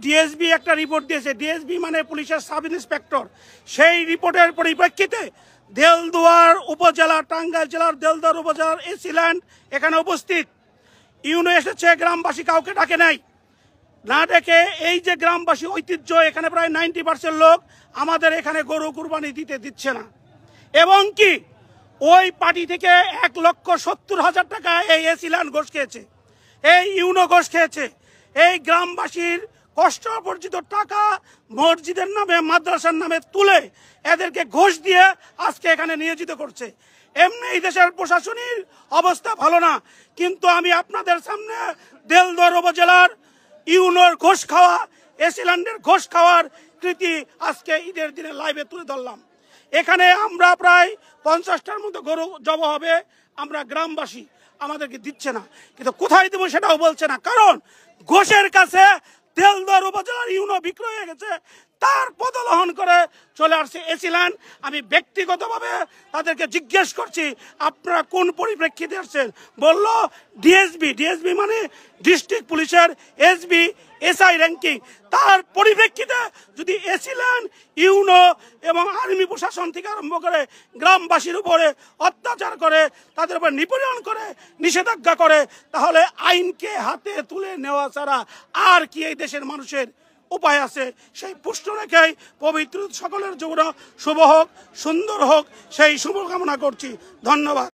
DSB একটা report দিয়েছে, DSB মানে পুলিশের সাব ইন্সপেক্টর, সেই রিপোর্টের পরিপ্রেক্ষিতে দেলদুয়ার উপজেলা, টাঙ্গাইল জেলার দেলদুয়ার উপজেলার এসিল্যান্ড এখানে উপস্থিত। ইউনো এসেছে, গ্রামবাসী কাউকে ডাকে নাই, না ডেকে এই যে গ্রামবাসী ঐতিহ্য, এখানে প্রায় 90% লোক আমাদের এখানে গরু কুরবানি দিচ্ছে না। এবং কি ওই পার্টি থেকে 1,70,000 টাকা এই এসিল্যান্ড ঘোষ খেয়েছে, এই ইউনো ঘোষ খেয়েছে। এই গ্রামবাসীর কষ্ট অর্জিত টাকা মসজিদের নামে, মাদ্রাসার নামে তুলে এদেরকে ঘোষ দিয়ে আজকে এখানে নিয়োজিত করছে। এমনি এই দেশের প্রশাসনিক অবস্থা ভালো না, কিন্তু আমি আপনাদের সামনে দেলদুয়ার উপজেলার ইউনোর ঘোষ খাওয়া, এসিল্যান্ডের ঘোষ খাওয়ার কৃতি আজকে ঈদের দিনে লাইভে তুলে ধরলাম। এখানে আমরা প্রায় 50টার মতো গরু জব হবে, আমরা গ্রামবাসী, আমাদেরকে দিচ্ছে না, কিন্তু কোথায় দেবো সেটাও বলছে না। কারণ ঘোষের কাছে দেলদুয়ার উপজেলার ইউনো বিক্রয় হয়ে গেছে, তার পদলোহন করে চলে আসছে এসিল্যান্ড। আমি ব্যক্তিগতভাবে তাদেরকে জিজ্ঞেস করছি, আপনারা কোন পরিপ্রেক্ষিতে আসছেন? বলল ডিএসবি মানে ডিস্ট্রিক্ট পুলিশের এসবি এসআই র্যাঙ্কিং, তার পরিপ্রেক্ষিতে যদি এসিল্যান্ড, ইউনো এবং আর্মি প্রশাসন থেকে আরম্ভ করে গ্রামবাসীর উপরে অত্যাচার করে, তাদের উপর নিপীড়ন করে, নিষেধাজ্ঞা করে, তাহলে আইনকে হাতে তুলে নেওয়া ছাড়া আর কি এই দেশের মানুষের উপায় আছে? সেই পুষ্ট রেখেই পবিত্র সকলের জীবন শুভ হোক, সুন্দর হোক, সেই শুভকামনা করছি। ধন্যবাদ।